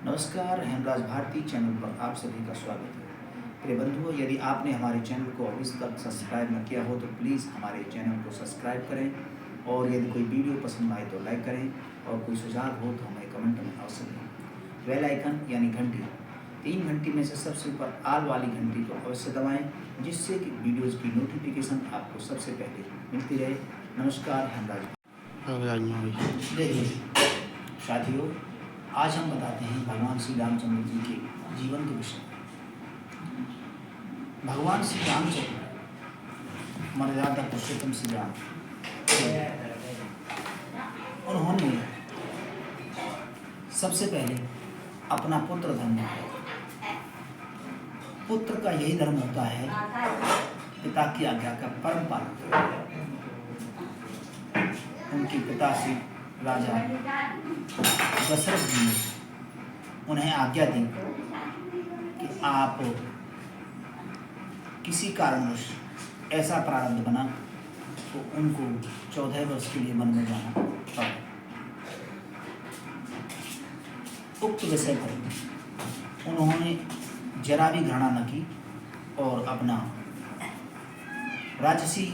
नमस्कार, हेमराज भारती चैनल पर आप सभी का स्वागत है। प्रिय बंधुओं, यदि आपने हमारे चैनल को अभी तक सब्सक्राइब न किया हो तो प्लीज़ हमारे चैनल को सब्सक्राइब करें और यदि कोई वीडियो पसंद आए तो लाइक करें और कोई सुझाव हो तो हमें कमेंट में अवश्य दें। बेल आइकन यानी घंटी, 3 घंटी में से सबसे ऊपर आल वाली घंटी को अवश्य दबाएँ, जिससे कि वीडियोज़ की नोटिफिकेशन आपको सबसे पहले मिलती रहे। नमस्कार, हेमराज। देखिए साथियों, आज हम बताते हैं भगवान श्री रामचंद्र जी के जीवन के विषय में। भगवान श्री रामचंद्र मर्यादा पुरुषोत्तम श्री राम, उन्होंने सबसे पहले अपना पुत्र धर्म है। पुत्र का यही धर्म होता है पिता की आज्ञा का परम पालन। उनके पिता श्री राजा दशरथ जी ने उन्हें आज्ञा दी कि आप किसी कारणवश ऐसा प्रारब्ध बना तो उनको 14 वर्ष के लिए वन में जाना पड़ा। उक्त विषय पर उन्होंने जरा भी घृणा न की और अपना राजसी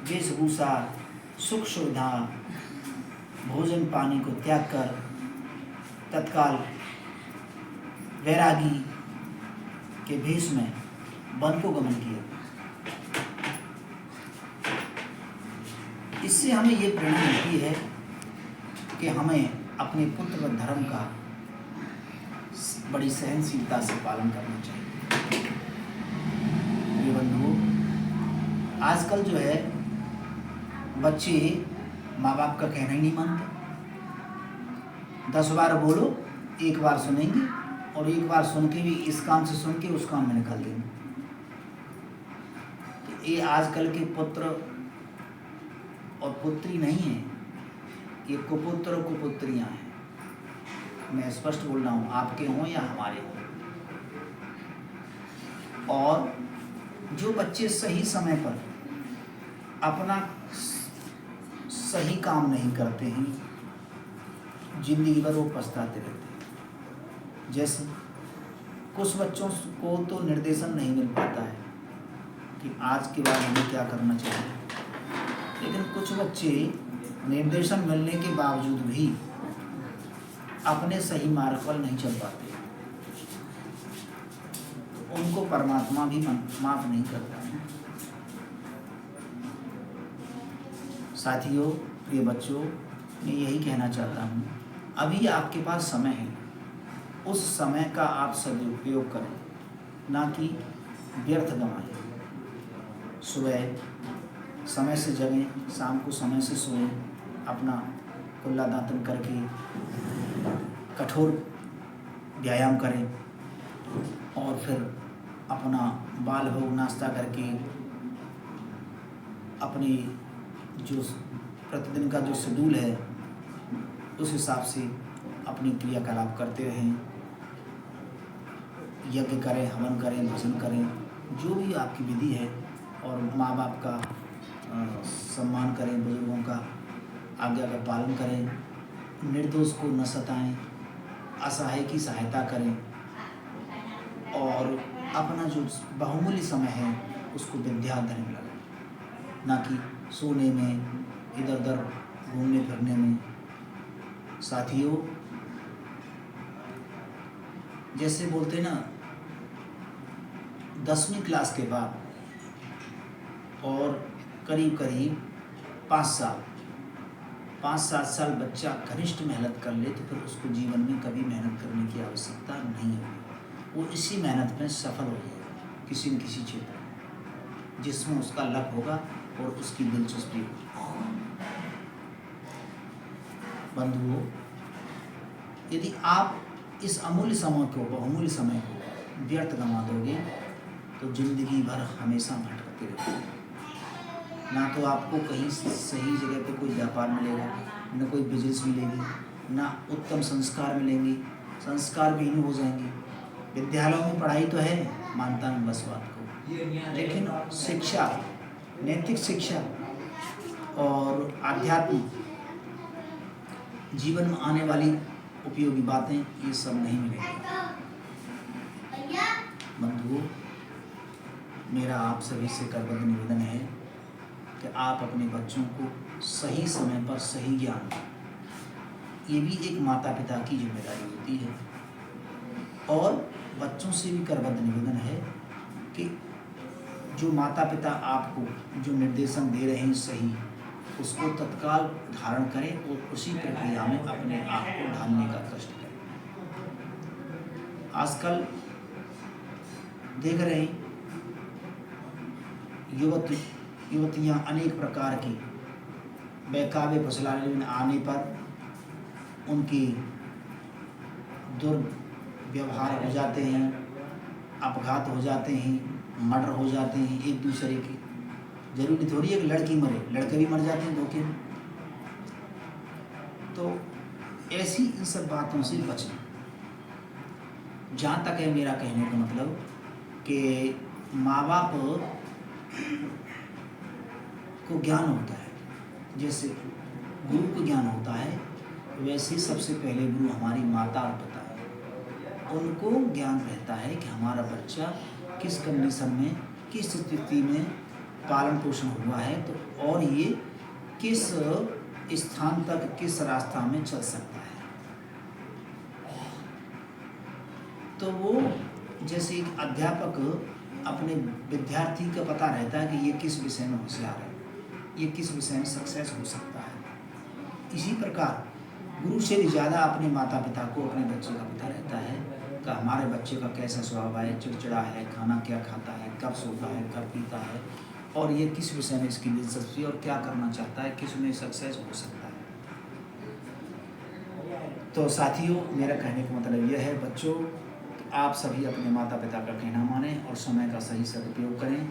वेशभूषा, सुख सुविधा, भोजन पानी को त्याग कर तत्काल वैरागी के भेष में वन को गमन किया। इससे हमें ये प्रेरणा मिलती है कि हमें अपने पुत्र धर्म का बड़ी सहनशीलता से पालन करना चाहिए। ये बंधुओं, आजकल जो है बच्चे माँ बाप का कहना ही नहीं मानते। 10 बार बोलो, 1 बार सुनेंगे और 1 बार सुन के भी इस कान से सुन के उस कान में निकाल देंगे। तो ये आजकल के पुत्र और पुत्री नहीं है, ये कुपुत्र और कुपुत्रियाँ हैं। मैं स्पष्ट बोल रहा हूँ, आपके हों या हमारे हों। और जो बच्चे सही समय पर अपना सही काम नहीं करते हैं, जिंदगी भर वो पछताते रहते हैं। जैसे कुछ बच्चों को तो निर्देशन नहीं मिल पाता है कि आज के बाद हमें क्या करना चाहिए, लेकिन कुछ बच्चे निर्देशन मिलने के बावजूद भी अपने सही मार्ग पर नहीं चल पाते, तो उनको परमात्मा भी माफ नहीं करता है। साथियों, प्रिय बच्चों, मैं यही कहना चाहता हूँ, अभी आपके पास समय है, उस समय का आप सदुपयोग करें, ना कि व्यर्थ गंवाएं। सुबह समय से जगें, शाम को समय से सोएं, अपना कुल्ला दातन करके कठोर व्यायाम करें और फिर अपना बाल भोग नाश्ता करके अपनी जो प्रतिदिन का जो शेड्यूल है उस हिसाब से अपनी क्रियाकलाप करते रहें। यज्ञ करें, हवन करें, भजन करें, जो भी आपकी विधि है, और माँ बाप का सम्मान करें, बुजुर्गों का आज्ञा का पालन करें, निर्दोष को न सताएं, असहाय की सहायता करें और अपना जो बहुमूल्य समय है उसको विद्याधन में लगाएं, ना कि सोने में, इधर उधर घूमने फिरने में। साथियों, जैसे बोलते ना, 10वीं क्लास के बाद और करीब 5-7 साल बच्चा घनिष्ठ मेहनत कर ले तो फिर उसको जीवन में कभी मेहनत करने की आवश्यकता नहीं होगी। वो इसी मेहनत में सफल हो जाएगा किसी न किसी क्षेत्र में, जिसमें उसका लक होगा और उसकी दिलचस्पी होगी। बंधुओं, यदि आप इस अमूल्य समय को, बहुमूल्य समय को व्यर्थ गंवा दोगे तो जिंदगी भर हमेशा भटकते रहोगे। ना तो आपको कहीं सही जगह पे कोई व्यापार मिलेगा, न कोई बिजनेस मिलेगी, ना उत्तम संस्कार मिलेंगे, संस्कार विहीन हो जाएंगे। विद्यालयों में पढ़ाई तो है, मानता हूँ बस बात को, लेकिन शिक्षा, नैतिक शिक्षा और आध्यात्मिक जीवन में आने वाली उपयोगी बातें ये सब नहीं मिलेंगी। बंधुओं, मेरा आप सभी से करबद्ध निवेदन है कि आप अपने बच्चों को सही समय पर सही ज्ञान दें। ये भी एक माता पिता की जिम्मेदारी होती है। और बच्चों से भी करबद्ध निवेदन है कि जो माता पिता आपको जो निर्देशन दे रहे हैं सही, उसको तत्काल धारण करें और उसी प्रक्रिया में अपने आप को ढालने का कष्ट करें। आजकल देख रहे हैं युवतियां अनेक प्रकार की बहकावे फुसलाने में आने पर उनके दुर्व्यवहार हो जाते हैं, अपघात हो जाते हैं, मर्डर हो जाते हैं एक दूसरे के। जरूरी थोड़ी है कि लड़की मरे, लड़के भी मर जाते हैं धोखे में। तो ऐसी इन सब बातों से बचना। जहाँ तक है मेरा कहने का मतलब कि माँ बाप को ज्ञान होता है, जैसे गुरु को ज्ञान होता है, वैसे सबसे पहले गुरु हमारी माता और पिता है। उनको ज्ञान रहता है कि हमारा बच्चा किस कंडीशन में, किस स्थिति में पालन पोषण हुआ है, तो और ये किस स्थान तक, किस रास्ता में चल सकता है। तो वो जैसे एक अध्यापक अपने विद्यार्थी का पता रहता है कि ये किस विषय में होशियार है, ये किस विषय में सक्सेस हो सकता है। इसी प्रकार गुरु से भी ज़्यादा अपने माता पिता को अपने बच्चे का पता रहता है कि हमारे बच्चे का कैसा स्वभाव है, चिड़चिड़ा है, खाना क्या खाता है, कब सोता है, कब पीता है, और ये किस विषय में इसकी दिलचस्पी और क्या करना चाहता है, किस में सक्सेस हो सकता है। तो साथियों, मेरा कहने का मतलब यह है बच्चों, आप सभी अपने माता पिता का कहना मानें और समय का सही सदुपयोग करें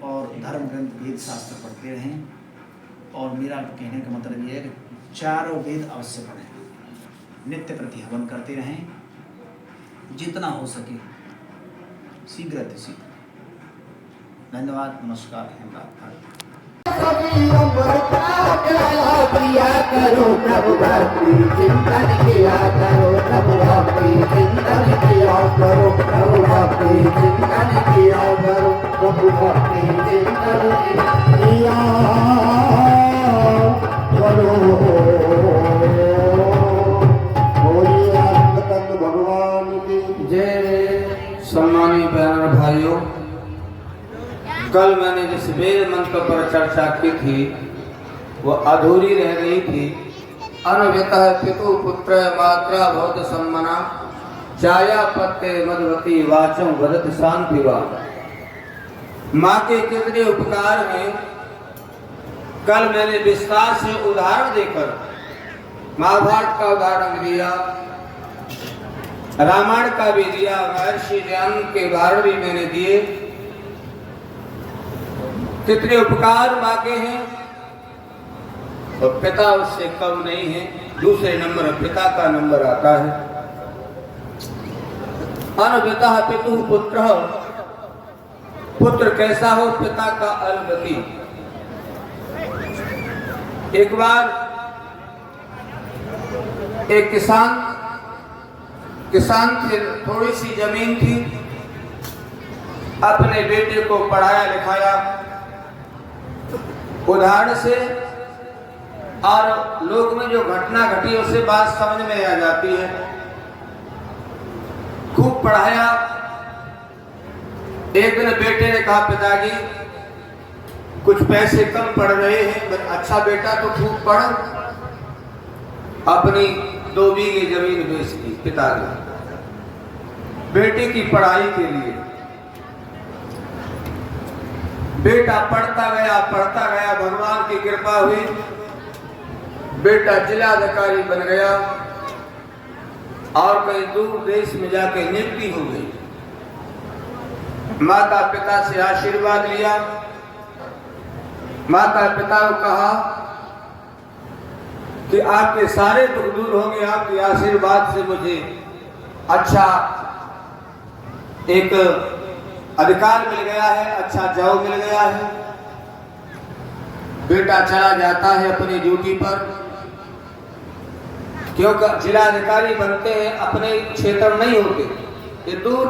और धर्म ग्रंथ वेद शास्त्र पढ़ते रहें। और मेरा कहने का मतलब यह है कि चारों वेद अवश्य पढ़ें, नित्य प्रति हवन करते रहें, जितना हो सके शीघ्र अतिशीघ्र। धन्यवाद, नमस्कार, किया करो प्रभु भक्ति चिंतन किया करो प्रभु भक्ति चिंतन किया करो प्रभु भक्ति चिंतन किया करो प्रभु भक्ति चिंतन किया करो। भगवान की जय। सम्मानित बहन भाइयों, कल मैंने जिस वेद मंत्र पर चर्चा की थी वो अधूरी रह गई थी। अनव्यतः पितु पुत्र मात्रा भवत सम्मना छाया पत्ते मधुवती वाचम वदत शांति वाचा। माँ के कितने उपकार हैं, कल मैंने विस्तार से उदाहरण देकर महाभारत का उदाहरण दिया, रामायण का भी दिया, महर्षि ज्ञान के उदाहरण भी मैंने दिए। कितने उपकार माँ के हैं और पिता उससे कम नहीं है। दूसरे नंबर पिता का नंबर आता है। अनपिता पितु पुत्र, पुत्र कैसा हो, पिता का अलगति। एक बार एक किसान थे, थोड़ी सी जमीन थी, अपने बेटे को पढ़ाया लिखाया उदाहरण से, और लोक में जो घटना घटी उससे बात समझ में आ जाती है। खूब पढ़ाया। एक दिन बेटे ने कहा, पिताजी कुछ पैसे कम पड़ रहे हैं, अच्छा बेटा तो खूब पढ़। अपनी 2 बीघे जमीन बेच दी पिता ने बेटे की पढ़ाई के लिए। बेटा पढ़ता गया, भगवान की कृपा हुई, बेटा जिलाधिकारी बन गया और कहीं दूर देश में जाकर नियुक्ति हो गई। माता पिता से आशीर्वाद लिया। माता पिता को कहा कि आपके सारे दुख दूर होंगे, आपके आशीर्वाद से मुझे अच्छा एक अधिकार मिल गया है, अच्छा जॉब मिल गया है। बेटा चला जाता है अपनी ड्यूटी पर। क्योंकि जिलाधिकारी बनते हैं अपने क्षेत्र में नहीं होते, ये दूर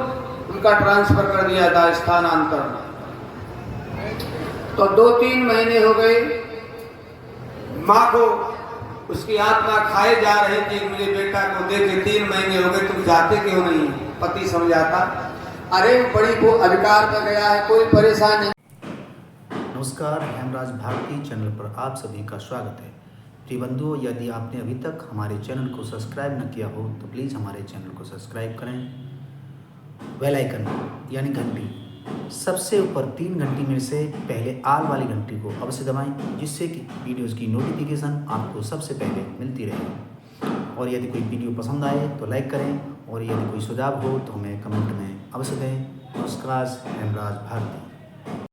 उनका ट्रांसफर कर दिया था, स्थानांतर। तो 2-3 महीने हो गए, माँ को उसकी आत्मा खाए जा रही थी, मुझे बेटा को देखे 3 महीने हो गए, तुम जाते क्यों नहीं? पति समझाता, अरे बड़ी वो अधिकार में गया है, कोई परेशान नहीं। नमस्कार, हेमराज भारती चैनल पर आप सभी का स्वागत है। प्रिय बंधुओं, यदि आपने अभी तक हमारे चैनल को सब्सक्राइब न किया हो तो प्लीज़ हमारे चैनल को सब्सक्राइब करें। बेल आइकन यानी घंटी, सबसे ऊपर 3 घंटी में से पहले आल वाली घंटी को अवश्य दबाएं, जिससे कि वीडियोस की नोटिफिकेशन आपको सबसे पहले मिलती रहे। और यदि कोई वीडियो पसंद आए तो लाइक करें, और यदि कोई सुझाव हो तो हमें कमेंट में अवश्य दें। नमस्कार, हेमराज भारती।